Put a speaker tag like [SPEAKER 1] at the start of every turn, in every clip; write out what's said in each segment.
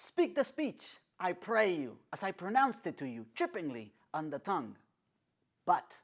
[SPEAKER 1] Speak the speech, I pray you, as I pronounced it to you, trippingly on the tongue. But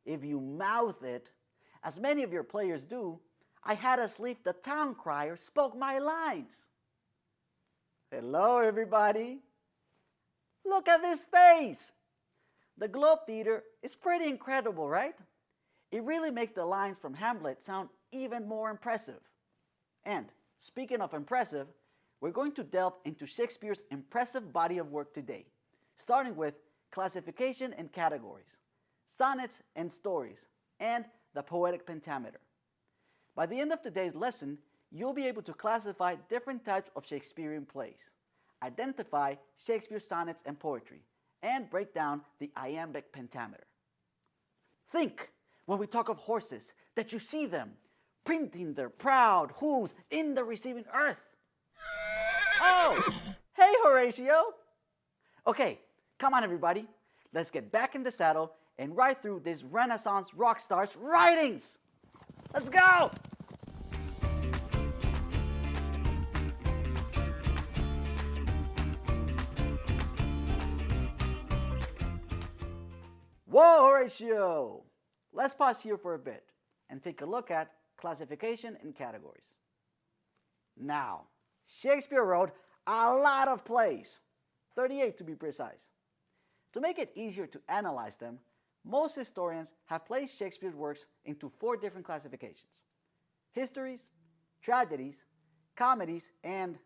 [SPEAKER 1] if you mouth it, as many of your players do, I had us leave the town crier spoke my lines. Hello, everybody. Look at this space. The Globe Theater is pretty incredible, right? It really makes the lines from Hamlet sound even more impressive. And speaking of impressive, we're going to delve into Shakespeare's impressive body of work today, starting with classification and categories, sonnets and stories, and the poetic pentameter. By the end of today's lesson, you'll be able to classify different types of Shakespearean plays, identify Shakespeare's sonnets and poetry, and break down the Iambic Pentameter. Think, when we talk of horses, that you see them printing their proud hooves in the receiving earth. Oh, hey Horatio! Okay, come on everybody, let's get back in the saddle and ride through this Renaissance rock star's writings. Let's go! Whoa, Horatio! Let's pause here for a bit and take a look at classification and categories. Now, Shakespeare wrote a lot of plays, 38 to be precise. To make it easier to analyze them, most historians have placed Shakespeare's works into 4 different classifications: histories, tragedies, comedies, and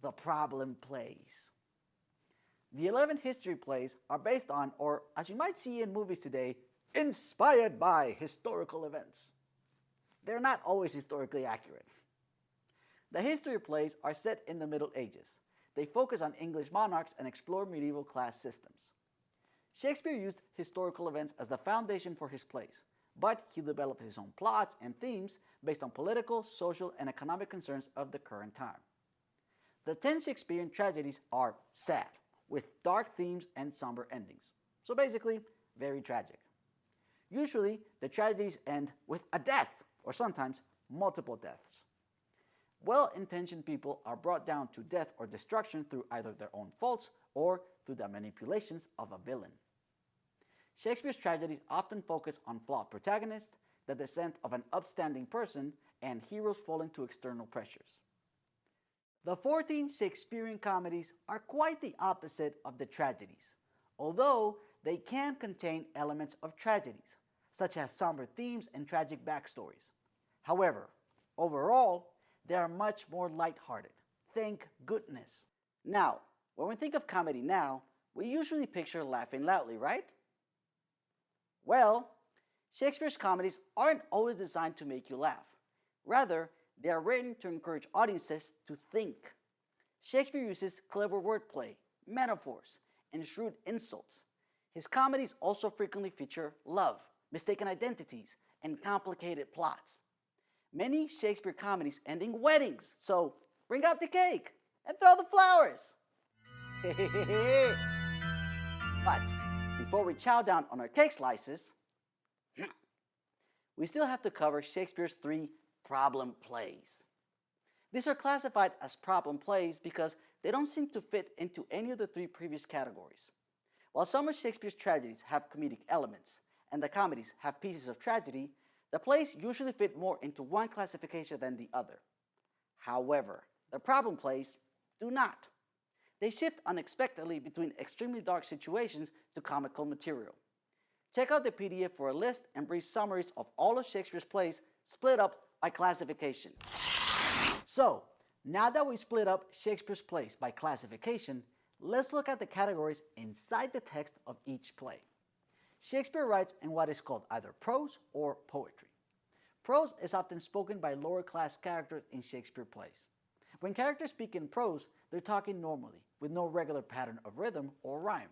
[SPEAKER 1] the problem plays. The 11 history plays are based on, or as you might see in movies today, inspired by historical events. They're not always historically accurate. The history plays are set in the Middle Ages. They focus on English monarchs and explore medieval class systems. Shakespeare used historical events as the foundation for his plays, but he developed his own plots and themes based on political, social, and economic concerns of the current time. The 10 Shakespearean tragedies are sad, with dark themes and somber endings. So basically, very tragic. Usually, the tragedies end with a death, or sometimes multiple deaths. Well-intentioned people are brought down to death or destruction through either their own faults or through the manipulations of a villain. Shakespeare's tragedies often focus on flawed protagonists, the descent of an upstanding person, and heroes falling to external pressures. The 14 Shakespearean comedies are quite the opposite of the tragedies, although they can contain elements of tragedies, such as somber themes and tragic backstories. However, overall, they are much more lighthearted. Thank goodness. Now, when we think of comedy now, we usually picture laughing loudly, right? Well, Shakespeare's comedies aren't always designed to make you laugh. Rather, they are written to encourage audiences to think. Shakespeare uses clever wordplay, metaphors, and shrewd insults. His comedies also frequently feature love, mistaken identities, and complicated plots. Many Shakespeare comedies end in weddings, so bring out the cake and throw the flowers. But before we chow down on our cake slices, we still have to cover Shakespeare's 3 problem plays. These are classified as problem plays because they don't seem to fit into any of the 3 previous categories. While some of Shakespeare's tragedies have comedic elements and the comedies have pieces of tragedy, the plays usually fit more into one classification than the other. However, the problem plays do not. They shift unexpectedly between extremely dark situations to comical material. Check out the PDF for a list and brief summaries of all of Shakespeare's plays split up by classification. So, now that we split up Shakespeare's plays by classification, let's look at the categories inside the text of each play. Shakespeare writes in what is called either prose or poetry. Prose is often spoken by lower class characters in Shakespeare plays. When characters speak in prose, they're talking normally, with no regular pattern of rhythm or rhyme.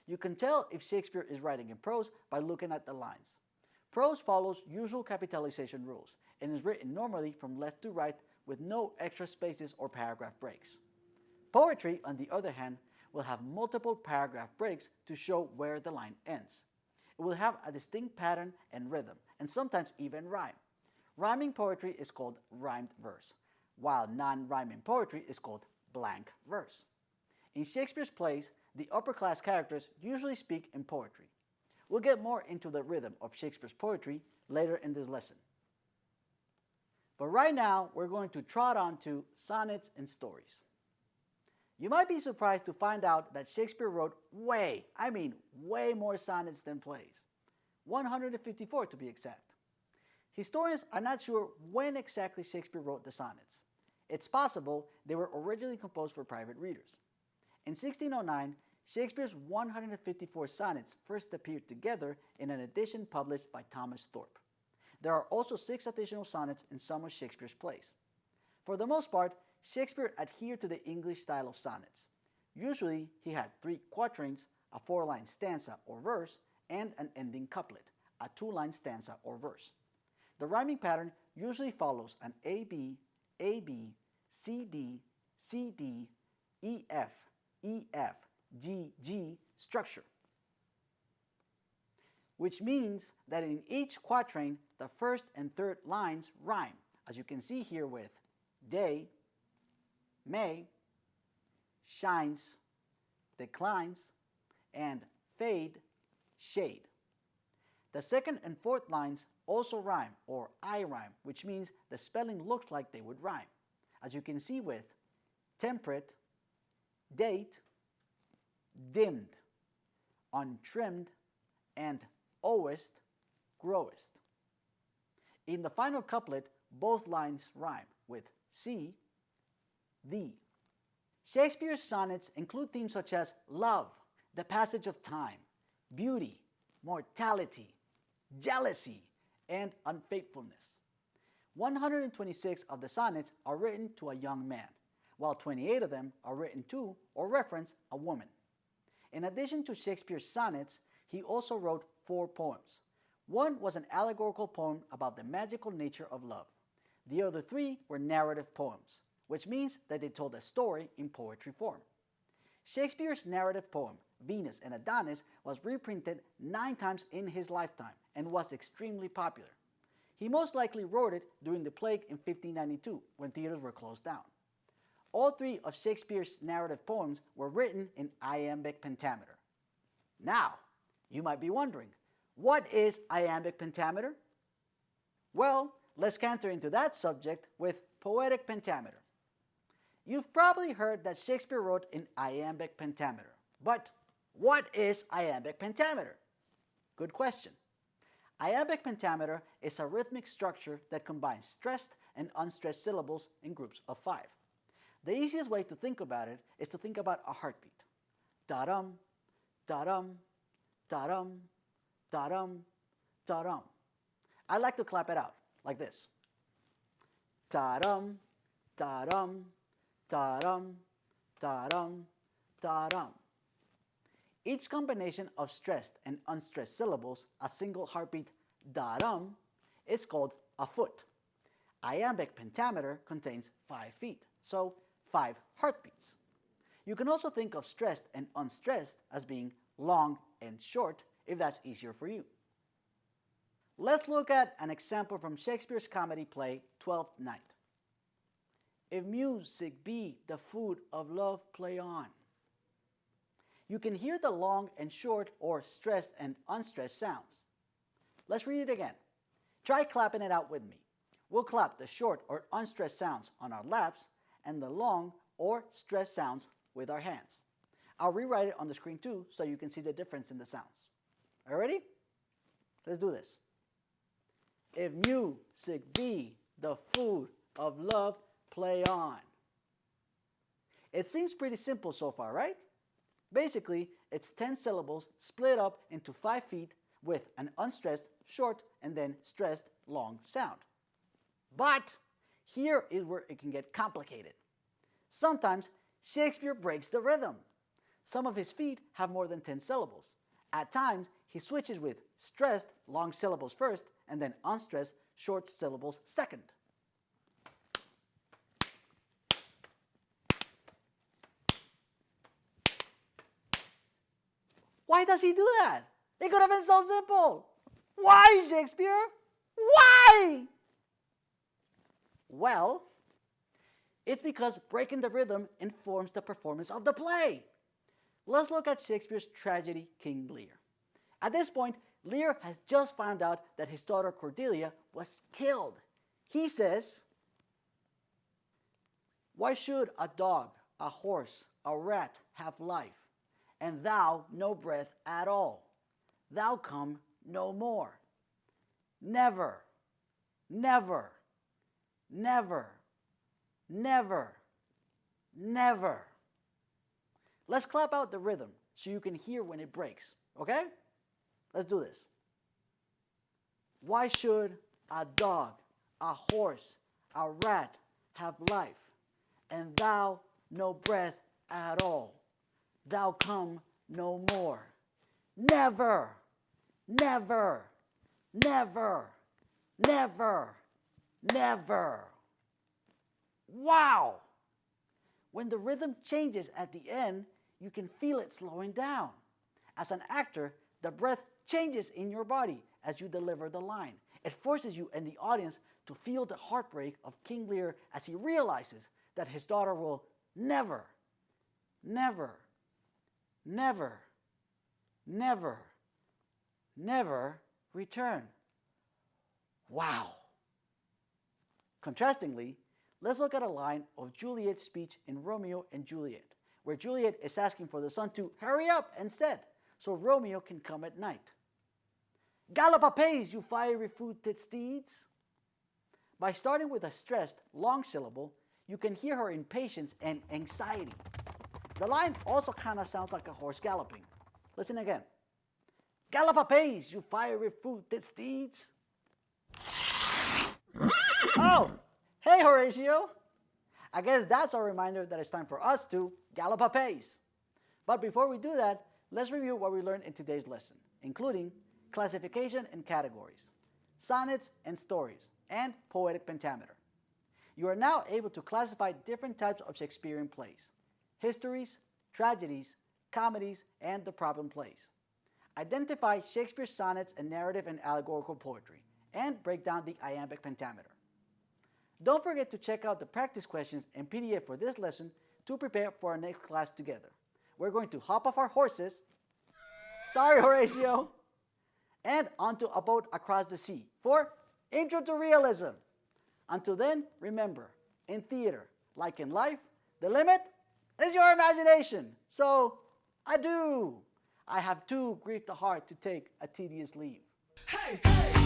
[SPEAKER 1] You can tell if Shakespeare is writing in prose by looking at the lines. Prose follows usual capitalization rules and is written normally from left to right with no extra spaces or paragraph breaks. Poetry, on the other hand, will have multiple paragraph breaks to show where the line ends. It will have a distinct pattern and rhythm, and sometimes even rhyme. Rhyming poetry is called rhymed verse, while non-rhyming poetry is called blank verse. In Shakespeare's plays, the upper-class characters usually speak in poetry. We'll get more into the rhythm of Shakespeare's poetry later in this lesson. But right now, we're going to trot on to sonnets and stories. You might be surprised to find out that Shakespeare wrote way more sonnets than plays. 154 to be exact. Historians are not sure when exactly Shakespeare wrote the sonnets. It's possible they were originally composed for private readers. In 1609, Shakespeare's 154 sonnets first appeared together in an edition published by Thomas Thorpe. There are also 6 additional sonnets in some of Shakespeare's plays. For the most part, Shakespeare adhered to the English style of sonnets. Usually, he had 3 quatrains, a 4-line stanza or verse, and an ending couplet, a 2-line stanza or verse. The rhyming pattern usually follows an AB, AB, CD, CD, EF, EF, GG structure, which means that in each quatrain, the first and third lines rhyme, as you can see here with day, may, shines, declines, and fade, shade. The second and fourth lines also rhyme, or I rhyme, which means the spelling looks like they would rhyme, as you can see with temperate, date, dimmed, untrimmed, and owest, growest. In the final couplet, both lines rhyme with see, thee. Shakespeare's sonnets include themes such as love, the passage of time, beauty, mortality, jealousy, and unfaithfulness. 126 of the sonnets are written to a young man, while 28 of them are written to or reference a woman. In addition to Shakespeare's sonnets, he also wrote 4 poems. One was an allegorical poem about the magical nature of love. The other 3 were narrative poems, which means that they told a story in poetry form. Shakespeare's narrative poem, Venus and Adonis, was reprinted 9 times in his lifetime and was extremely popular. He most likely wrote it during the plague in 1592, when theaters were closed down. All 3 of Shakespeare's narrative poems were written in Iambic Pentameter. Now, you might be wondering, what is Iambic Pentameter? Well, let's canter into that subject with poetic pentameter. You've probably heard that Shakespeare wrote in Iambic Pentameter, but what is Iambic Pentameter? Good question. Iambic pentameter is a rhythmic structure that combines stressed and unstressed syllables in groups of 5. The easiest way to think about it is to think about a heartbeat. Da-dum, da-dum, da-dum, da-dum, da-dum. I like to clap it out like this. Da-dum, da-dum, da-dum, da-dum, da-dum. Each combination of stressed and unstressed syllables, a single heartbeat da-dum, is called a foot. Iambic pentameter contains 5 feet, so 5 heartbeats. You can also think of stressed and unstressed as being long and short, if that's easier for you. Let's look at an example from Shakespeare's comedy play, Twelfth Night. If music be the food of love, play on. You can hear the long and short or stressed and unstressed sounds. Let's read it again. Try clapping it out with me. We'll clap the short or unstressed sounds on our laps and the long or stressed sounds with our hands. I'll rewrite it on the screen too so you can see the difference in the sounds. Are you ready? Let's do this. If music be the food of love, play on. It seems pretty simple so far, right? Basically, it's 10 syllables split up into 5 feet with an unstressed, short, and then stressed, long sound. But here is where it can get complicated. Sometimes Shakespeare breaks the rhythm. Some of his feet have more than 10 syllables. At times, he switches with stressed, long syllables first, and then unstressed, short syllables second. Why does he do that? It could have been so simple. Why, Shakespeare? Why? Well, It's because breaking the rhythm informs the performance of the play. Let's look at Shakespeare's tragedy King Lear. At this point, Lear has just found out that his daughter Cordelia was killed. He says, "Why should a dog, a horse, a rat have life, and thou no breath at all? Thou come no more. Never, never, never, never, never." Let's clap out the rhythm so you can hear when it breaks, okay? Let's do this. Why should a dog, a horse, a rat have life, and thou no breath at all? Thou come no more. Never, never, never, never, never. Wow! When the rhythm changes at the end, you can feel it slowing down. As an actor, the breath changes in your body as you deliver the line. It forces you and the audience to feel the heartbreak of King Lear as he realizes that his daughter will never, never, never, never, never return. Wow! Contrastingly, let's look at a line of Juliet's speech in Romeo and Juliet, where Juliet is asking for the sun to hurry up and set so Romeo can come at night. "Gallop apace, you fiery-footed steeds." By starting with a stressed, long syllable, you can hear her impatience and anxiety. The line also kind of sounds like a horse galloping. Listen again. "Gallop apace, you fiery-footed steeds." Oh, hey Horatio! I guess that's a reminder that it's time for us to gallop apace. But before we do that, let's review what we learned in today's lesson, including classification and categories, sonnets and stories, and poetic pentameter. You are now able to classify different types of Shakespearean plays: histories, tragedies, comedies, and the problem plays. Identify Shakespeare's sonnets and narrative and allegorical poetry, and break down the Iambic Pentameter. Don't forget to check out the practice questions and PDF for this lesson to prepare for our next class together. We're going to hop off our horses, sorry Horatio, and onto a boat across the sea for Intro to Realism. Until then, remember, in theater, like in life, the limit is your imagination. So, adieu. I have too grief the heart to take a tedious leave.
[SPEAKER 2] Hey, hey!